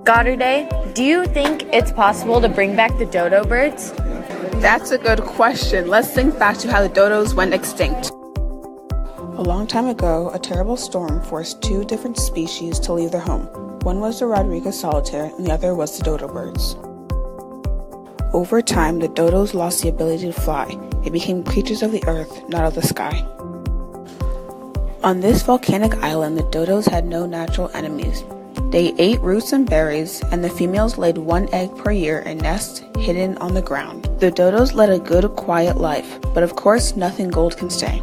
Goddard, do you think it's possible to bring back the dodo birds? That's a good question. Let's think back to how the dodos went extinct. A long time ago, a terrible storm forced two different species to leave their home. One was the Rodriguez solitaire and the other was the dodo birds. Over time, the dodos lost the ability to fly. They became creatures of the earth, not of the sky. On this volcanic island, the dodos had no natural enemies. They ate roots and berries, and the females laid one egg per year in nests hidden on the ground. The dodos led a good, quiet life, but of course nothing gold can stay.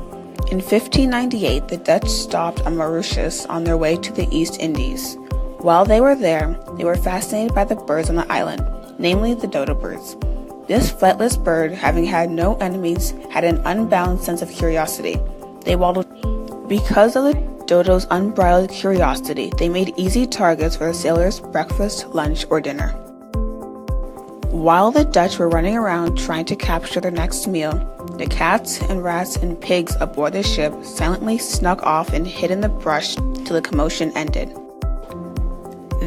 In 1598, the Dutch stopped on Mauritius on their way to the East Indies. While they were there, they were fascinated by the birds on the island, namely the dodo birds. This flightless bird, having had no enemies, had an unbounded sense of curiosity. They waddled. Because of the dodo's unbridled curiosity, they made easy targets for the sailors' breakfast, lunch, or dinner. While the Dutch were running around trying to capture their next meal, the cats and rats and pigs aboard the ship silently snuck off and hid in the brush till the commotion ended.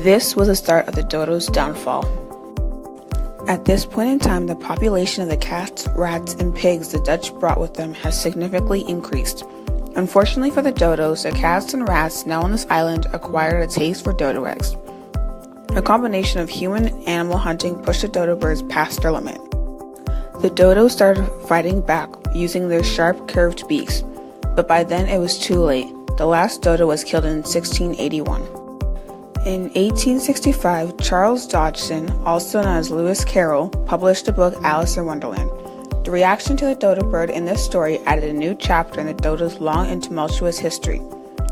This was the start of the dodo's downfall. At this point in time, the population of the cats, rats, and pigs the Dutch brought with them has significantly increased. Unfortunately for the dodos, the cats and rats now on this island acquired a taste for dodo eggs. A combination of human and animal hunting pushed the dodo birds past their limit. The dodos started fighting back using their sharp, curved beaks, but by then it was too late. The last dodo was killed in 1681. In 1865, Charles Dodgson, also known as Lewis Carroll, published the book Alice in Wonderland. The reaction to the dodo bird in this story added a new chapter in the dodo's long and tumultuous history,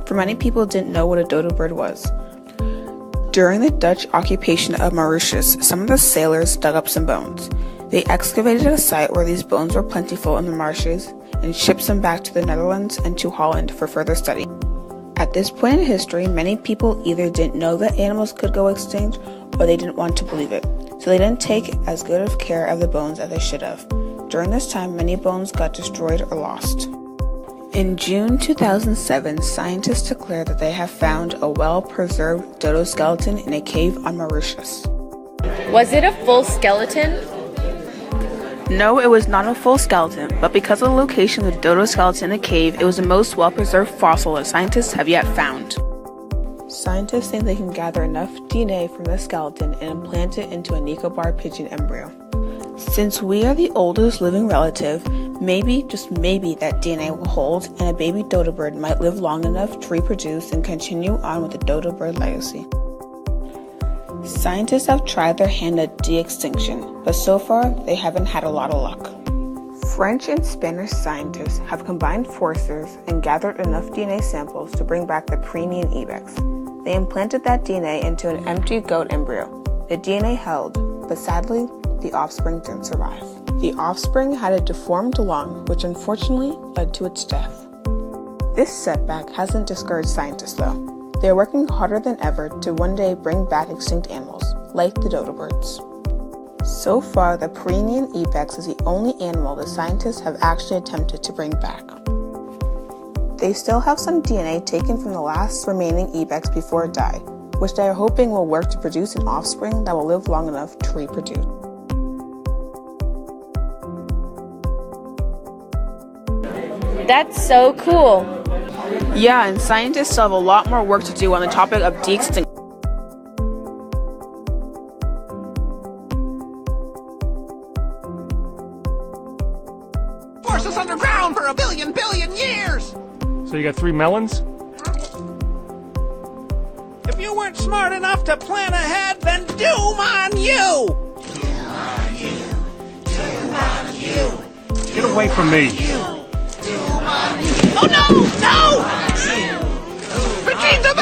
for many people didn't know what a dodo bird was. During the Dutch occupation of Mauritius, some of the sailors dug up some bones. They excavated a site where these bones were plentiful in the marshes and shipped them back to the Netherlands and to Holland for further study. At this point in history, many people either didn't know that animals could go extinct or they didn't want to believe it, so they didn't take as good of care of the bones as they should have. During this time, many bones got destroyed or lost. In June 2007, scientists declared that they have found a well-preserved dodo skeleton in a cave on Mauritius. Was it a full skeleton? No, it was not a full skeleton, but because of the location of the dodo skeleton in the cave, it was the most well-preserved fossil that scientists have yet found. Scientists think they can gather enough DNA from the skeleton and implant it into a Nicobar pigeon embryo. Since we are the oldest living relative, maybe, just maybe, that DNA will hold and a baby dodo bird might live long enough to reproduce and continue on with the dodo bird legacy. Scientists have tried their hand at de-extinction, but so far they haven't had a lot of luck. French and Spanish scientists have combined forces and gathered enough DNA samples to bring back the Pyrenean ibex. They implanted that DNA into an empty goat embryo. The DNA held, but sadly, the offspring didn't survive. The offspring had a deformed lung, which unfortunately led to its death. This setback hasn't discouraged scientists though. They are working harder than ever to one day bring back extinct animals, like the dodo birds. So far, the Pyrenean ibex is the only animal the scientists have actually attempted to bring back. They still have some DNA taken from the last remaining ibex before it died, which they are hoping will work to produce an offspring that will live long enough to reproduce. That's so cool. Yeah, and scientists still have a lot more work to do on the topic of de-extinction. Force us underground for a billion years! So you got 3 melons? If you weren't smart enough to plan ahead, then doom on you! Doom on you! Doom on you! Get away from me! Doom on you! Oh no! No! Retrieve the